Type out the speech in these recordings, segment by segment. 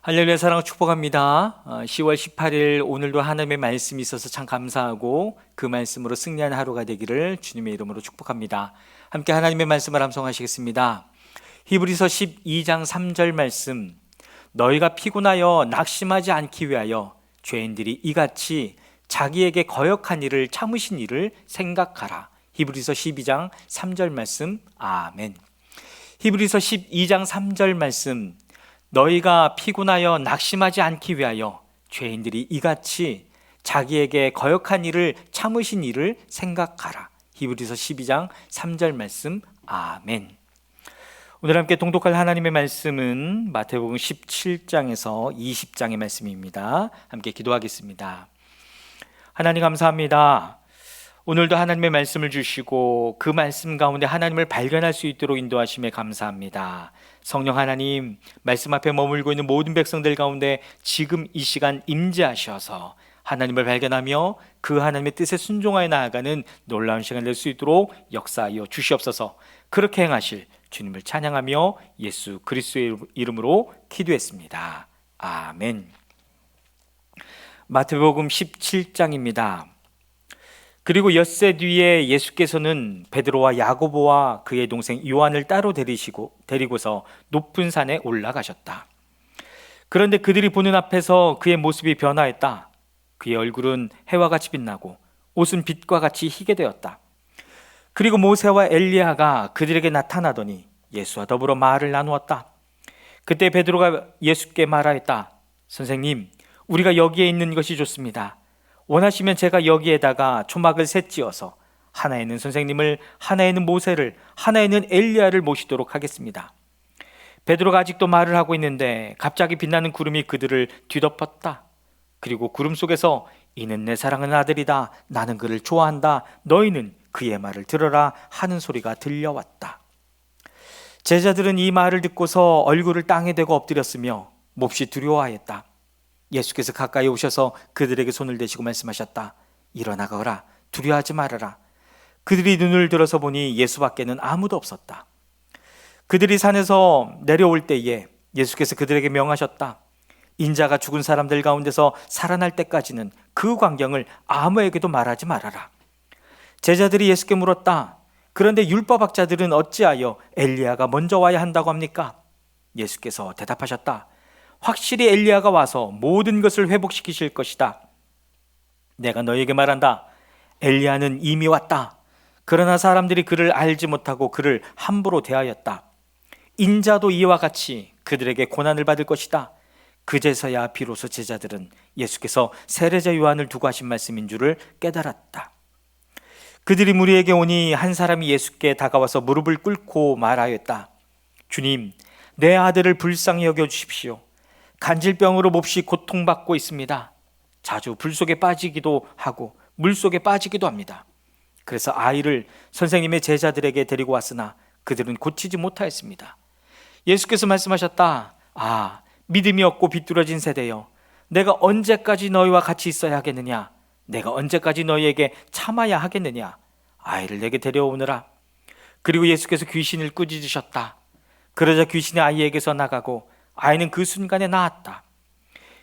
할렐루야 사랑 축복합니다. 10월 18일 오늘도 하나님의 말씀이 있어서 참 감사하고 그 말씀으로 승리하는 하루가 되기를 주님의 이름으로 축복합니다. 함께 하나님의 말씀을 암송하시겠습니다. 히브리서 12장 3절 말씀, 너희가 피곤하여 낙심하지 않기 위하여 죄인들이 이같이 자기에게 거역한 일을 참으신 일을 생각하라. 히브리서 12장 3절 말씀. 아멘. 히브리서 12장 3절 말씀, 너희가 피곤하여 낙심하지 않기 위하여 죄인들이 이같이 자기에게 거역한 일을 참으신 일을 생각하라. 히브리서 12장 3절 말씀. 아멘. 오늘 함께 동독할 하나님의 말씀은 마태복음 17장에서 20장의 말씀입니다. 함께 기도하겠습니다. 하나님 감사합니다. 오늘도 하나님의 말씀을 주시고 그 말씀 가운데 하나님을 발견할 수 있도록 인도하심에 감사합니다. 성령 하나님, 말씀 앞에 머물고 있는 모든 백성들 가운데 지금 이 시간 임재하셔서 하나님을 발견하며 그 하나님의 뜻에 순종하여 나아가는 놀라운 시간 될 수 있도록 역사하여 주시옵소서. 그렇게 행하실 주님을 찬양하며 예수 그리스도의 이름으로 기도했습니다. 아멘. 마태복음 17장입니다. 그리고 엿새 뒤에 예수께서는 베드로와 야고보와 그의 동생 요한을 따로 데리고서 높은 산에 올라가셨다. 그런데 그들이 보는 앞에서 그의 모습이 변화했다. 그의 얼굴은 해와 같이 빛나고 옷은 빛과 같이 희게 되었다. 그리고 모세와 엘리야가 그들에게 나타나더니 예수와 더불어 말을 나누었다. 그때 베드로가 예수께 말하였다. 선생님, 우리가 여기에 있는 것이 좋습니다. 원하시면 제가 여기에다가 초막을 셋 지어서 하나에는 선생님을, 하나에는 모세를, 하나에는 엘리야를 모시도록 하겠습니다. 베드로가 아직도 말을 하고 있는데 갑자기 빛나는 구름이 그들을 뒤덮었다. 그리고 구름 속에서 이는 내 사랑하는 아들이다, 나는 그를 좋아한다, 너희는 그의 말을 들어라 하는 소리가 들려왔다. 제자들은 이 말을 듣고서 얼굴을 땅에 대고 엎드렸으며 몹시 두려워하였다. 예수께서 가까이 오셔서 그들에게 손을 대시고 말씀하셨다. 일어나거라, 두려워하지 말아라. 그들이 눈을 들어서 보니 예수밖에는 아무도 없었다. 그들이 산에서 내려올 때에 예수께서 그들에게 명하셨다. 인자가 죽은 사람들 가운데서 살아날 때까지는 그 광경을 아무에게도 말하지 말아라. 제자들이 예수께 물었다. 그런데 율법학자들은 어찌하여 엘리야가 먼저 와야 한다고 합니까? 예수께서 대답하셨다. 확실히 엘리야가 와서 모든 것을 회복시키실 것이다. 내가 너희에게 말한다. 엘리야는 이미 왔다. 그러나 사람들이 그를 알지 못하고 그를 함부로 대하였다. 인자도 이와 같이 그들에게 고난을 받을 것이다. 그제서야 비로소 제자들은 예수께서 세례자 요한을 두고 하신 말씀인 줄을 깨달았다. 그들이 무리에게 오니 한 사람이 예수께 다가와서 무릎을 꿇고 말하였다. 주님, 내 아들을 불쌍히 여겨주십시오. 간질병으로 몹시 고통받고 있습니다. 자주 불 속에 빠지기도 하고 물 속에 빠지기도 합니다. 그래서 아이를 선생님의 제자들에게 데리고 왔으나 그들은 고치지 못하였습니다. 예수께서 말씀하셨다. 믿음이 없고 비뚤어진 세대여, 내가 언제까지 너희와 같이 있어야 하겠느냐? 내가 언제까지 너희에게 참아야 하겠느냐? 아이를 내게 데려오느라. 그리고 예수께서 귀신을 꾸짖으셨다. 그러자 귀신이 아이에게서 나가고 아이는 그 순간에 나았다.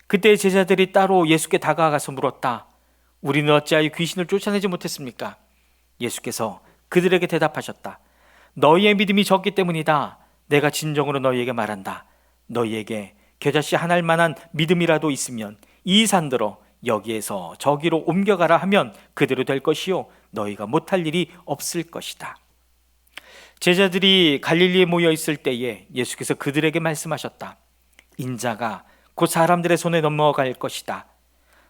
그때 제자들이 따로 예수께 다가가서 물었다. 우리는 어찌하여 귀신을 쫓아내지 못했습니까? 예수께서 그들에게 대답하셨다. 너희의 믿음이 적기 때문이다. 내가 진정으로 너희에게 말한다. 너희에게 겨자씨 한 알만한 믿음이라도 있으면 이 산들어 여기에서 저기로 옮겨가라 하면 그대로 될 것이요 너희가 못할 일이 없을 것이다. 제자들이 갈릴리에 모여 있을 때에 예수께서 그들에게 말씀하셨다. 인자가 곧 사람들의 손에 넘어갈 것이다.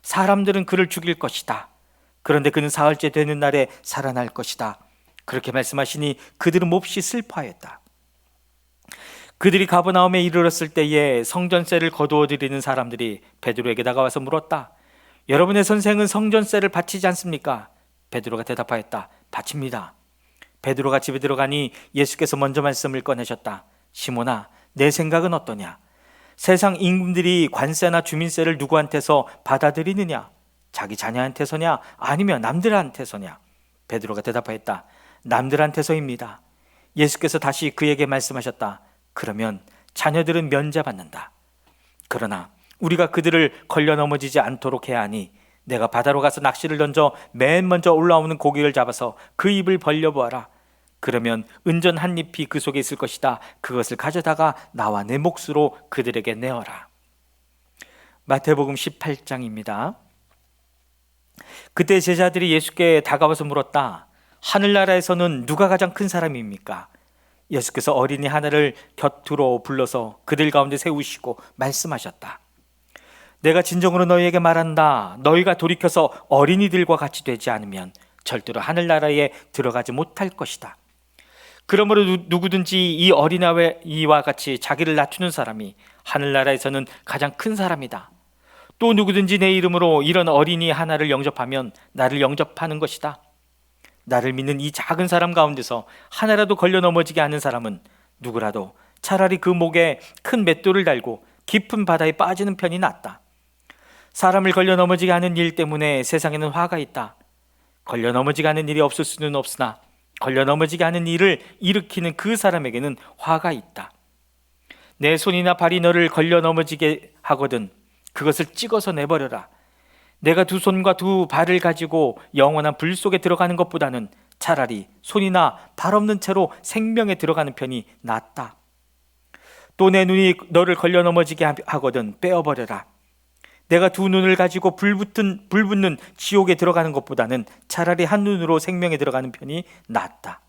사람들은 그를 죽일 것이다. 그런데 그는 사흘째 되는 날에 살아날 것이다. 그렇게 말씀하시니 그들은 몹시 슬퍼하였다. 그들이 가버나움에 이르렀을 때에 성전세를 거두어 드리는 사람들이 베드로에게 다가와서 물었다. 여러분의 선생은 성전세를 바치지 않습니까? 베드로가 대답하였다. 바칩니다. 베드로가 집에 들어가니 예수께서 먼저 말씀을 꺼내셨다. 시몬아, 내 생각은 어떠냐? 세상 임금들이 관세나 주민세를 누구한테서 받아들이느냐? 자기 자녀한테서냐? 아니면 남들한테서냐? 베드로가 대답하였다. 남들한테서입니다. 예수께서 다시 그에게 말씀하셨다. 그러면 자녀들은 면제받는다. 그러나 우리가 그들을 걸려 넘어지지 않도록 해야 하니 내가 바다로 가서 낚시를 던져 맨 먼저 올라오는 고기를 잡아서 그 입을 벌려보아라. 그러면 은전 한 잎이 그 속에 있을 것이다. 그것을 가져다가 나와 내 몫으로 그들에게 내어라. 마태복음 18장입니다. 그때 제자들이 예수께 다가와서 물었다. 하늘나라에서는 누가 가장 큰 사람입니까? 예수께서 어린이 하나를 곁으로 불러서 그들 가운데 세우시고 말씀하셨다. 내가 진정으로 너희에게 말한다. 너희가 돌이켜서 어린이들과 같이 되지 않으면 절대로 하늘나라에 들어가지 못할 것이다. 그러므로 누구든지 이 어린아이와 같이 자기를 낮추는 사람이 하늘나라에서는 가장 큰 사람이다. 또 누구든지 내 이름으로 이런 어린이 하나를 영접하면 나를 영접하는 것이다. 나를 믿는 이 작은 사람 가운데서 하나라도 걸려 넘어지게 하는 사람은 누구라도 차라리 그 목에 큰 맷돌을 달고 깊은 바다에 빠지는 편이 낫다. 사람을 걸려 넘어지게 하는 일 때문에 세상에는 화가 있다. 걸려 넘어지게 하는 일이 없을 수는 없으나 걸려 넘어지게 하는 일을 일으키는 그 사람에게는 화가 있다. 내 손이나 발이 너를 걸려 넘어지게 하거든 그것을 찍어서 내버려라. 내가 두 손과 두 발을 가지고 영원한 불 속에 들어가는 것보다는 차라리 손이나 발 없는 채로 생명에 들어가는 편이 낫다. 또 내 눈이 너를 걸려 넘어지게 하거든 빼어버려라. 내가 두 눈을 가지고 불 붙는 지옥에 들어가는 것보다는 차라리 한 눈으로 생명에 들어가는 편이 낫다.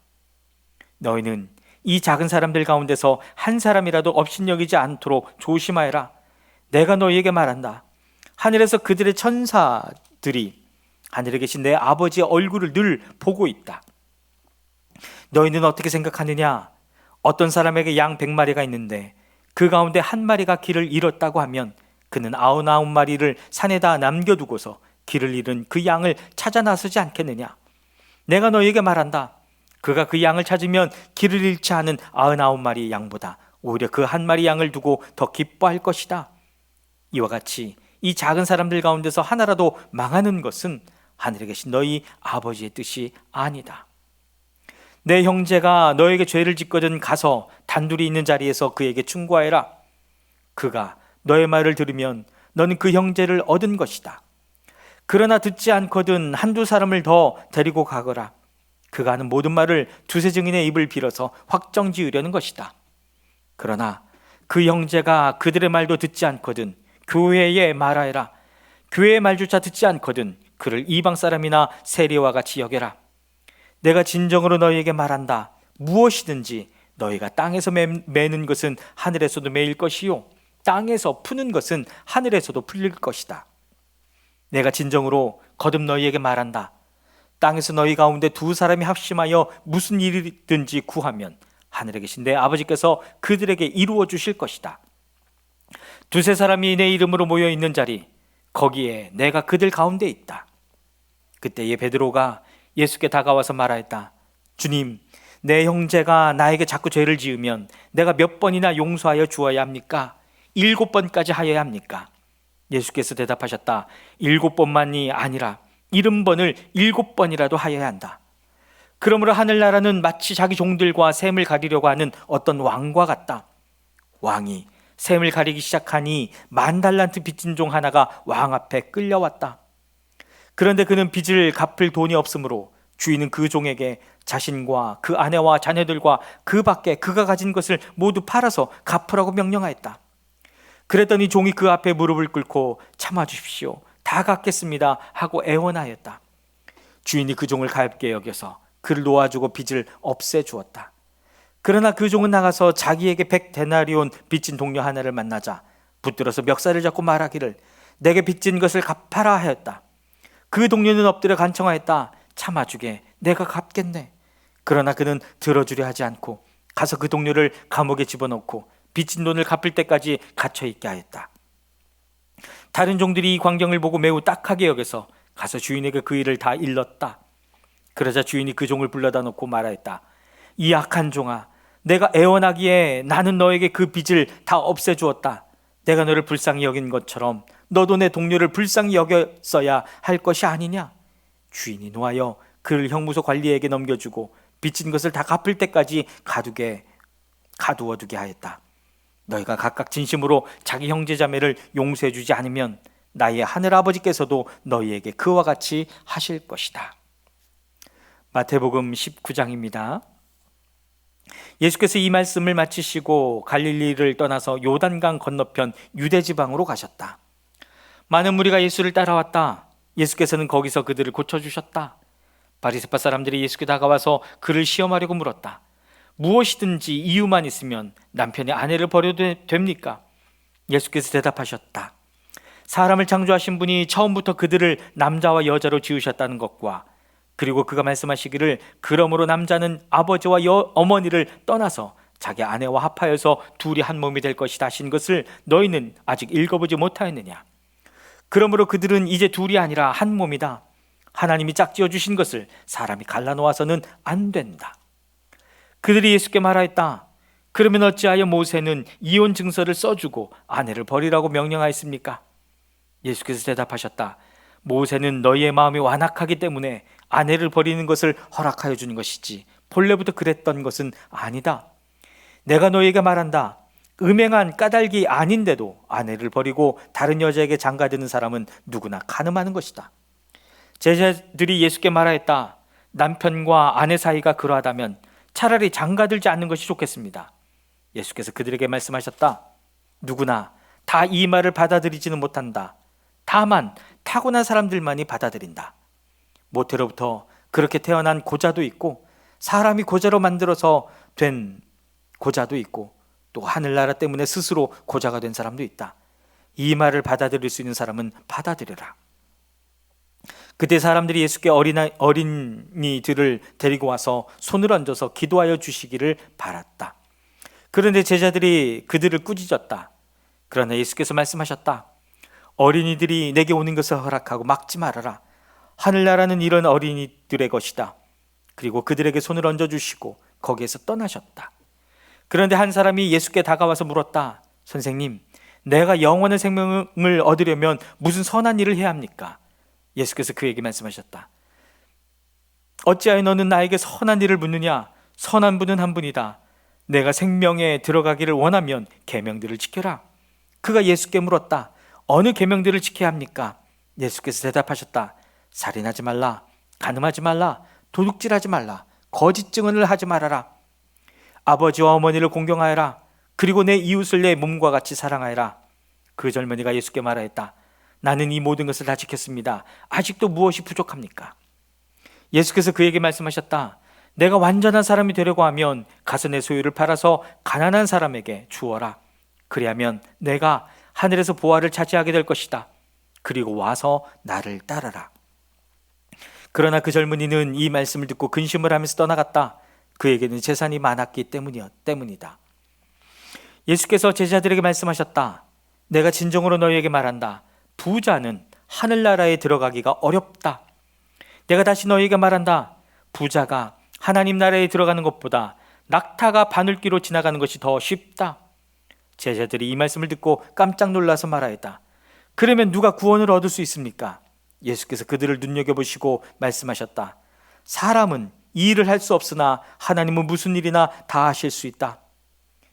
너희는 이 작은 사람들 가운데서 한 사람이라도 업신여기지 않도록 조심하여라. 내가 너희에게 말한다. 하늘에서 그들의 천사들이 하늘에 계신 내 아버지의 얼굴을 늘 보고 있다. 너희는 어떻게 생각하느냐? 어떤 사람에게 양 100마리가 있는데 그 가운데 한 마리가 길을 잃었다고 하면 그는 99마리를 산에다 남겨두고서 길을 잃은 그 양을 찾아 나서지 않겠느냐? 내가 너희에게 말한다. 그가 그 양을 찾으면 길을 잃지 않은 99마리 양보다 오히려 그 한 마리 양을 두고 더 기뻐할 것이다. 이와 같이 이 작은 사람들 가운데서 하나라도 망하는 것은 하늘에 계신 너희 아버지의 뜻이 아니다. 내 형제가 너에게 죄를 짓거든 가서 단둘이 있는 자리에서 그에게 충고하여라. 그가 너의 말을 들으면 너는 그 형제를 얻은 것이다. 그러나 듣지 않거든 한두 사람을 더 데리고 가거라. 그가 하는 모든 말을 두세 증인의 입을 빌어서 확정지으려는 것이다. 그러나 그 형제가 그들의 말도 듣지 않거든 교회에 말하여라. 교회의 말조차 듣지 않거든 그를 이방 사람이나 세리와 같이 여겨라. 내가 진정으로 너희에게 말한다. 무엇이든지 너희가 땅에서 매는 것은 하늘에서도 매일 것이요 땅에서 푸는 것은 하늘에서도 풀릴 것이다. 내가 진정으로 거듭 너희에게 말한다. 땅에서 너희 가운데 두 사람이 합심하여 무슨 일이든지 구하면 하늘에 계신 내 아버지께서 그들에게 이루어 주실 것이다. 두세 사람이 내 이름으로 모여 있는 자리 거기에 내가 그들 가운데 있다. 그때에 베드로가 예수께 다가와서 말하였다. 주님, 내 형제가 나에게 자꾸 죄를 지으면 내가 몇 번이나 용서하여 주어야 합니까? 7번까지 하여야 합니까? 예수께서 대답하셨다. 7번만이 아니라 70번을 7번이라도 하여야 한다. 그러므로 하늘나라는 마치 자기 종들과 샘을 가리려고 하는 어떤 왕과 같다. 왕이 샘을 가리기 시작하니 10,000달란트 빚진 종 하나가 왕 앞에 끌려왔다. 그런데 그는 빚을 갚을 돈이 없으므로 주인은 그 종에게 자신과 그 아내와 자녀들과 그 밖에 그가 가진 것을 모두 팔아서 갚으라고 명령하였다. 그랬더니 종이 그 앞에 무릎을 꿇고 참아주십시오. 다 갚겠습니다 하고 애원하였다. 주인이 그 종을 가엾게 여겨서 그를 놓아주고 빚을 없애주었다. 그러나 그 종은 나가서 자기에게 100데나리온 빚진 동료 하나를 만나자 붙들어서 멱살을 잡고 말하기를 내게 빚진 것을 갚아라 하였다. 그 동료는 엎드려 간청하였다. 참아주게 내가 갚겠네. 그러나 그는 들어주려 하지 않고 가서 그 동료를 감옥에 집어넣고 빚진 돈을 갚을 때까지 갇혀있게 하였다. 다른 종들이 이 광경을 보고 매우 딱하게 여겨서 가서 주인에게 그 일을 다 일렀다. 그러자 주인이 그 종을 불러다 놓고 말하였다. 이 악한 종아, 내가 애원하기에 나는 너에게 그 빚을 다 없애주었다. 내가 너를 불쌍히 여긴 것처럼 너도 내 동료를 불쌍히 여겼어야 할 것이 아니냐? 주인이 노하여 그를 형무소 관리에게 넘겨주고 빚진 것을 다 갚을 때까지 가두어두게 하였다. 너희가 각각 진심으로 자기 형제 자매를 용서해 주지 않으면 나의 하늘 아버지께서도 너희에게 그와 같이 하실 것이다. 마태복음 19장입니다. 예수께서 이 말씀을 마치시고 갈릴리를 떠나서 요단강 건너편 유대 지방으로 가셨다. 많은 무리가 예수를 따라왔다. 예수께서는 거기서 그들을 고쳐주셨다. 바리새파 사람들이 예수께 다가와서 그를 시험하려고 물었다. 무엇이든지 이유만 있으면 남편의 아내를 버려도 됩니까? 예수께서 대답하셨다. 사람을 창조하신 분이 처음부터 그들을 남자와 여자로 지으셨다는 것과 그리고 그가 말씀하시기를 그러므로 남자는 아버지와 어머니를 떠나서 자기 아내와 합하여서 둘이 한 몸이 될 것이다 하신 것을 너희는 아직 읽어보지 못하였느냐? 그러므로 그들은 이제 둘이 아니라 한 몸이다. 하나님이 짝지어 주신 것을 사람이 갈라놓아서는 안 된다. 그들이 예수께 말하였다. 그러면 어찌하여 모세는 이혼 증서를 써주고 아내를 버리라고 명령하였습니까? 예수께서 대답하셨다. 모세는 너희의 마음이 완악하기 때문에 아내를 버리는 것을 허락하여 주는 것이지 본래부터 그랬던 것은 아니다. 내가 너희에게 말한다. 음행한 까닭이 아닌데도 아내를 버리고 다른 여자에게 장가드는 사람은 누구나 간음하는 것이다. 제자들이 예수께 말하였다. 남편과 아내 사이가 그러하다면 차라리 장가들지 않는 것이 좋겠습니다. 예수께서 그들에게 말씀하셨다. 누구나 다 이 말을 받아들이지는 못한다. 다만 타고난 사람들만이 받아들인다. 모태로부터 그렇게 태어난 고자도 있고 사람이 고자로 만들어서 된 고자도 있고 또 하늘나라 때문에 스스로 고자가 된 사람도 있다. 이 말을 받아들일 수 있는 사람은 받아들여라. 그때 사람들이 예수께 어린이들을 데리고 와서 손을 얹어서 기도하여 주시기를 바랐다. 그런데 제자들이 그들을 꾸짖었다. 그러나 예수께서 말씀하셨다. 어린이들이 내게 오는 것을 허락하고 막지 말아라. 하늘나라는 이런 어린이들의 것이다. 그리고 그들에게 손을 얹어주시고 거기에서 떠나셨다. 그런데 한 사람이 예수께 다가와서 물었다. 선생님, 내가 영원한 생명을 얻으려면 무슨 선한 일을 해야 합니까? 예수께서 그에게 말씀하셨다. 어찌하여 너는 나에게 선한 일을 묻느냐? 선한 분은 한 분이다. 내가 생명에 들어가기를 원하면 계명들을 지켜라. 그가 예수께 물었다. 어느 계명들을 지켜야 합니까? 예수께서 대답하셨다. 살인하지 말라, 간음하지 말라, 도둑질하지 말라, 거짓 증언을 하지 말아라. 아버지와 어머니를 공경하여라. 그리고 내 이웃을 내 몸과 같이 사랑하여라. 그 젊은이가 예수께 말하였다. 나는 이 모든 것을 다 지켰습니다. 아직도 무엇이 부족합니까? 예수께서 그에게 말씀하셨다. 내가 완전한 사람이 되려고 하면 가서 내 소유를 팔아서 가난한 사람에게 주어라. 그리하면 내가 하늘에서 보화를 차지하게 될 것이다. 그리고 와서 나를 따르라. 그러나 그 젊은이는 이 말씀을 듣고 근심을 하면서 떠나갔다. 그에게는 재산이 많았기 때문이다. 예수께서 제자들에게 말씀하셨다. 내가 진정으로 너희에게 말한다. 부자는 하늘나라에 들어가기가 어렵다. 내가 다시 너희에게 말한다. 부자가 하나님 나라에 들어가는 것보다 낙타가 바늘귀로 지나가는 것이 더 쉽다. 제자들이 이 말씀을 듣고 깜짝 놀라서 말하였다. 그러면 누가 구원을 얻을 수 있습니까? 예수께서 그들을 눈여겨보시고 말씀하셨다. 사람은 이 일을 할 수 없으나 하나님은 무슨 일이나 다 하실 수 있다.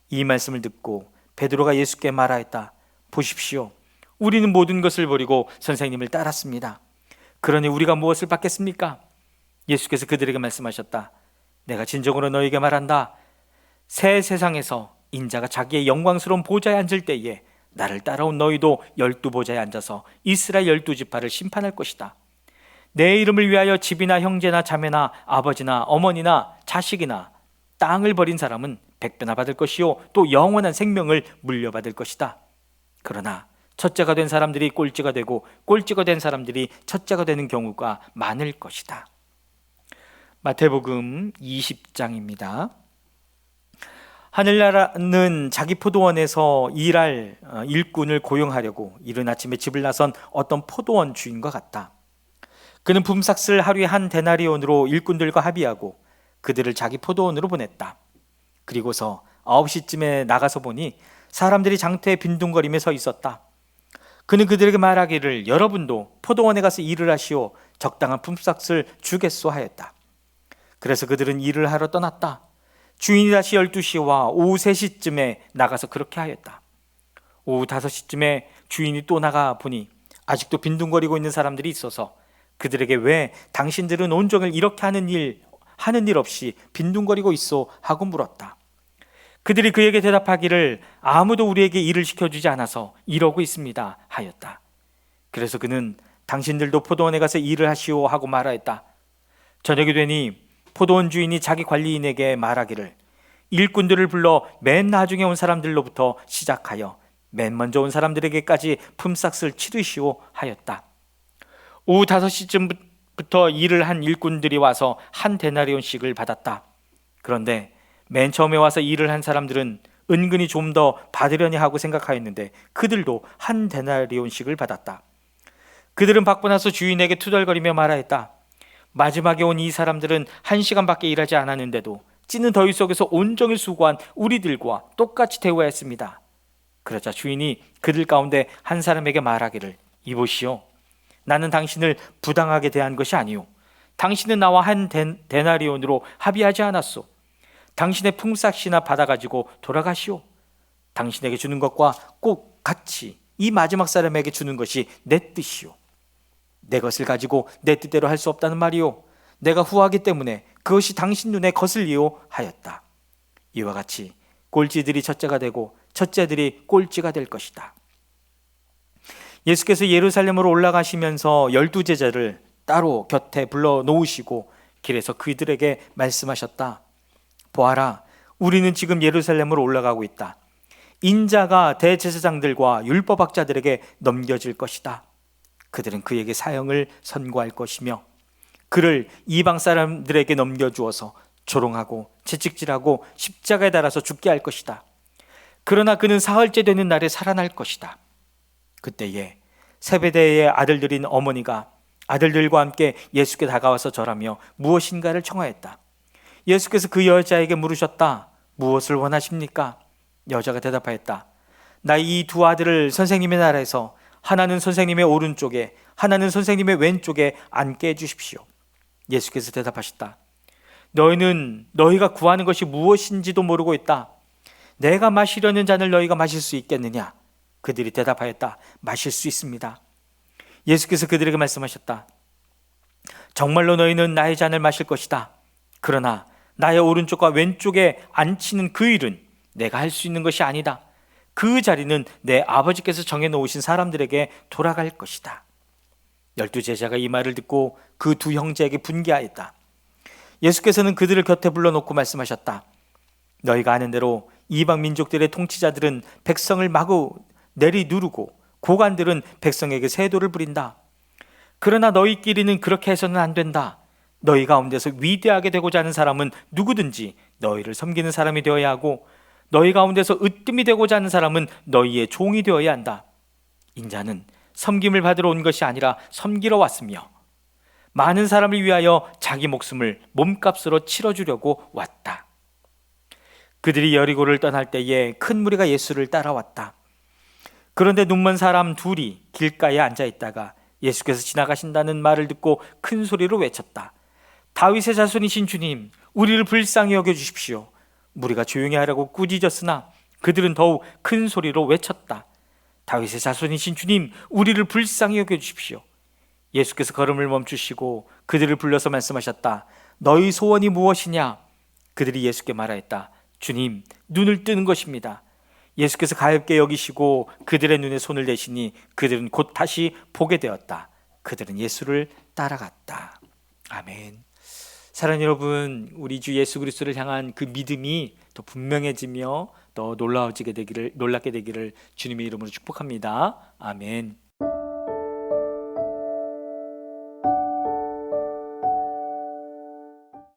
이 말씀을 듣고 베드로가 예수께 말하였다. 보십시오. 우리는 모든 것을 버리고 선생님을 따랐습니다. 그러니 우리가 무엇을 받겠습니까? 예수께서 그들에게 말씀하셨다. 내가 진정으로 너희에게 말한다. 새 세상에서 인자가 자기의 영광스러운 보좌에 앉을 때에 나를 따라온 너희도 12보좌에 앉아서 이스라엘 12지파를 심판할 것이다. 내 이름을 위하여 집이나 형제나 자매나 아버지나 어머니나 자식이나 땅을 버린 사람은 100배나 받을 것이요 또 영원한 생명을 물려받을 것이다. 그러나 첫째가 된 사람들이 꼴찌가 되고 꼴찌가 된 사람들이 첫째가 되는 경우가 많을 것이다. 마태복음 20장입니다. 하늘나라는 자기 포도원에서 일할 일꾼을 고용하려고 이른 아침에 집을 나선 어떤 포도원 주인과 같다. 그는 품삯을 하루에 한 데나리온으로 일꾼들과 합의하고 그들을 자기 포도원으로 보냈다. 그리고서 9시쯤에 나가서 보니 사람들이 장터에 빈둥거리며 서 있었다. 그는 그들에게 말하기를 여러분도 포도원에 가서 일을 하시오. 적당한 품삯을 주겠소 하였다. 그래서 그들은 일을 하러 떠났다. 주인이 다시 12시와 오후 3시쯤에 나가서 그렇게 하였다. 오후 5시쯤에 주인이 또 나가 보니 아직도 빈둥거리고 있는 사람들이 있어서 그들에게 왜 당신들은 온종일 이렇게 하는 일 없이 빈둥거리고 있어 하고 물었다. 그들이 그에게 대답하기를 아무도 우리에게 일을 시켜주지 않아서 이러고 있습니다 하였다. 그래서 그는 당신들도 포도원에 가서 일을 하시오 하고 말하였다. 저녁이 되니 포도원 주인이 자기 관리인에게 말하기를 일꾼들을 불러 맨 나중에 온 사람들로부터 시작하여 맨 먼저 온 사람들에게까지 품삯을 치르시오 하였다. 오후 5시쯤부터 일을 한 일꾼들이 와서 한 데나리온씩을 받았다. 그런데 맨 처음에 와서 일을 한 사람들은 은근히 좀 더 받으려니 하고 생각하였는데 그들도 한 데나리온씩을 받았다. 그들은 받고 나서 주인에게 투덜거리며 말하였다. 마지막에 온 이 사람들은 1시간밖에 일하지 않았는데도 찌는 더위 속에서 온종일 수고한 우리들과 똑같이 대우하였습니다. 그러자 주인이 그들 가운데 한 사람에게 말하기를 이보시오. 나는 당신을 부당하게 대한 것이 아니오. 당신은 나와 한 데나리온으로 합의하지 않았소. 당신의 품삯이나 받아가지고 돌아가시오. 당신에게 주는 것과 꼭 같이 이 마지막 사람에게 주는 것이 내 뜻이오. 내 것을 가지고 내 뜻대로 할 수 없다는 말이오. 내가 후하기 때문에 그것이 당신 눈에 거슬리오 하였다. 이와 같이 꼴찌들이 첫째가 되고 첫째들이 꼴찌가 될 것이다. 예수께서 예루살렘으로 올라가시면서 12제자를 따로 곁에 불러 놓으시고 길에서 그들에게 말씀하셨다. 보아라, 우리는 지금 예루살렘으로 올라가고 있다. 인자가 대제사장들과 율법학자들에게 넘겨질 것이다. 그들은 그에게 사형을 선고할 것이며 그를 이방 사람들에게 넘겨주어서 조롱하고 채찍질하고 십자가에 달아서 죽게 할 것이다. 그러나 그는 사흘째 되는 날에 살아날 것이다. 그때에 세베대의 아들들인 어머니가 아들들과 함께 예수께 다가와서 절하며 무엇인가를 청하였다. 예수께서 그 여자에게 물으셨다. 무엇을 원하십니까? 여자가 대답하였다. 나 이 두 아들을 선생님의 나라에서 하나는 선생님의 오른쪽에 하나는 선생님의 왼쪽에 앉게 해주십시오. 예수께서 대답하셨다. 너희는 너희가 구하는 것이 무엇인지도 모르고 있다. 내가 마시려는 잔을 너희가 마실 수 있겠느냐? 그들이 대답하였다. 마실 수 있습니다. 예수께서 그들에게 말씀하셨다. 정말로 너희는 나의 잔을 마실 것이다. 그러나 나의 오른쪽과 왼쪽에 앉히는 그 일은 내가 할 수 있는 것이 아니다. 그 자리는 내 아버지께서 정해놓으신 사람들에게 돌아갈 것이다. 12제자가 이 말을 듣고 그 두 형제에게 분개하였다. 예수께서는 그들을 곁에 불러놓고 말씀하셨다. 너희가 아는 대로 이방 민족들의 통치자들은 백성을 마구 내리누르고 고관들은 백성에게 세도를 부린다. 그러나 너희끼리는 그렇게 해서는 안 된다. 너희 가운데서 위대하게 되고자 하는 사람은 누구든지 너희를 섬기는 사람이 되어야 하고 너희 가운데서 으뜸이 되고자 하는 사람은 너희의 종이 되어야 한다. 인자는 섬김을 받으러 온 것이 아니라 섬기러 왔으며 많은 사람을 위하여 자기 목숨을 몸값으로 치러주려고 왔다. 그들이 여리고를 떠날 때에 큰 무리가 예수를 따라왔다. 그런데 눈먼 사람 둘이 길가에 앉아있다가 예수께서 지나가신다는 말을 듣고 큰 소리로 외쳤다. 다윗의 자손이신 주님, 우리를 불쌍히 여겨주십시오. 무리가 조용히 하라고 꾸짖었으나 그들은 더욱 큰 소리로 외쳤다. 다윗의 자손이신 주님, 우리를 불쌍히 여겨주십시오. 예수께서 걸음을 멈추시고 그들을 불러서 말씀하셨다. 너희 소원이 무엇이냐? 그들이 예수께 말하였다. 주님, 눈을 뜨는 것입니다. 예수께서 가엾게 여기시고 그들의 눈에 손을 대시니 그들은 곧 다시 보게 되었다. 그들은 예수를 따라갔다. 아멘. 사랑하는 여러분, 우리 주 예수 그리스도를 향한 그 믿음이 더 분명해지며 더 놀랍게 되기를 주님의 이름으로 축복합니다. 아멘.